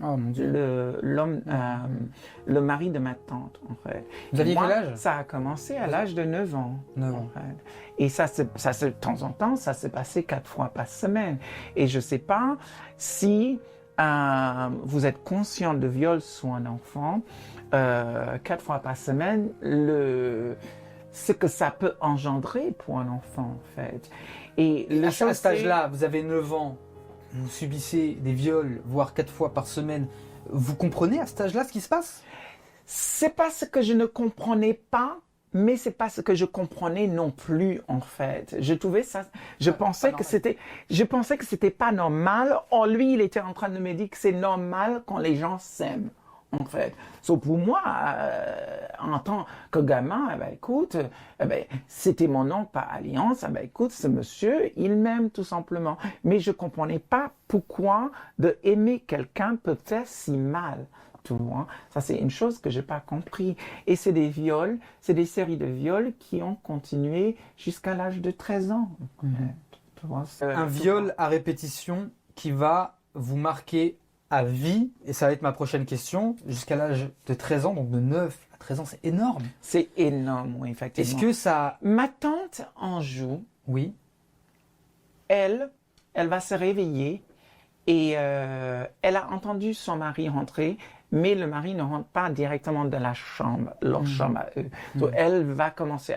Oh mon Dieu. Le mari de ma tante, en fait. Vous aviez quel âge? Ça a commencé à l'âge de 9 ans. 9 ans. En fait. Et de temps en temps, ça s'est passé 4 fois par semaine. Et je ne sais pas si vous êtes conscient de viol sur un enfant, 4 fois par semaine, ce que ça peut engendrer pour un enfant, en fait. Et à cet âge-là, vous avez 9 ans, vous subissez des viols, voire 4 fois par semaine. Vous comprenez à cet âge-là ce qui se passe? C'est pas ce que je ne comprenais pas, mais c'est pas ce que je comprenais non plus, en fait. Je trouvais ça, je pensais que c'était pas normal. Or, lui, il était en train de me dire que c'est normal quand les gens s'aiment, en fait. Sauf pour moi, en tant que gamin, écoute, c'était mon oncle par alliance. Écoute, ce monsieur, il m'aime tout simplement. Mais je comprenais pas pourquoi de aimer quelqu'un peut faire si mal. Tu vois? Ça, c'est une chose que j'ai pas compris. Et c'est des viols, c'est des séries de viols qui ont continué jusqu'à l'âge de 13 ans. Tu vois, un viol à répétition qui va vous marquer à vie, et ça va être ma prochaine question, jusqu'à l'âge de 13 ans, donc de 9 à 13 ans, c'est énorme. C'est énorme, oui, effectivement. Est-ce que ça... Ma tante en joue. Oui. Elle va se réveiller et elle a entendu son mari rentrer, mais le mari ne rentre pas directement dans la chambre, leur chambre à eux. Donc, elle va commencer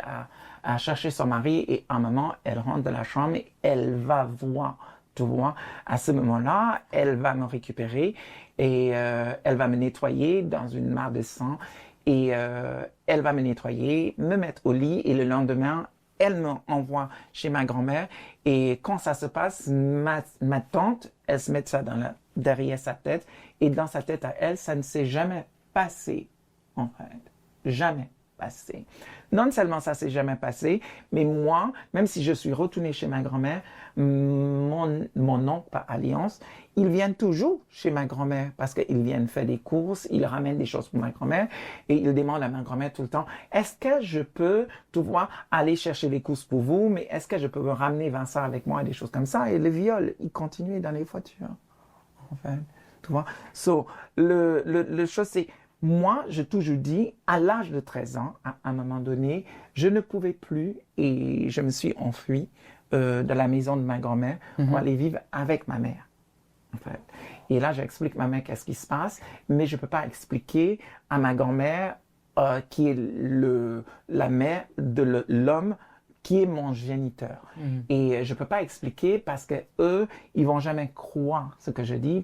à chercher son mari et à un moment, elle rentre dans la chambre et elle va voir. Tu vois, à ce moment-là, elle va me récupérer et elle va me nettoyer dans une mare de sang et elle va me nettoyer, me mettre au lit et le lendemain, elle me envoie chez ma grand-mère et quand ça se passe, ma tante, elle se met ça derrière sa tête et dans sa tête à elle, ça ne s'est jamais passé, en fait. Jamais passé. Non seulement ça s'est jamais passé, mais moi, même si je suis retournée chez ma grand-mère, mon oncle par alliance, ils viennent toujours chez ma grand-mère parce qu'ils viennent faire des courses, ils ramènent des choses pour ma grand-mère et ils demandent à ma grand-mère tout le temps, est-ce que je peux, tu vois, aller chercher les courses pour vous, mais est-ce que je peux ramener Vincent avec moi et des choses comme ça? Et le viol, il continuait dans les voitures, en fait, tu vois. So, le chose c'est, moi, j'ai toujours dit, à l'âge de 13 ans, à un moment donné, je ne pouvais plus et je me suis enfuie de la maison de ma grand-mère pour aller vivre avec ma mère. En fait. Et là, j'explique à ma mère qu'est-ce qui se passe, mais je ne peux pas expliquer à ma grand-mère qui est la mère de l'homme qui est mon géniteur. Et je ne peux pas expliquer parce que eux, ils vont jamais croire ce que je dis.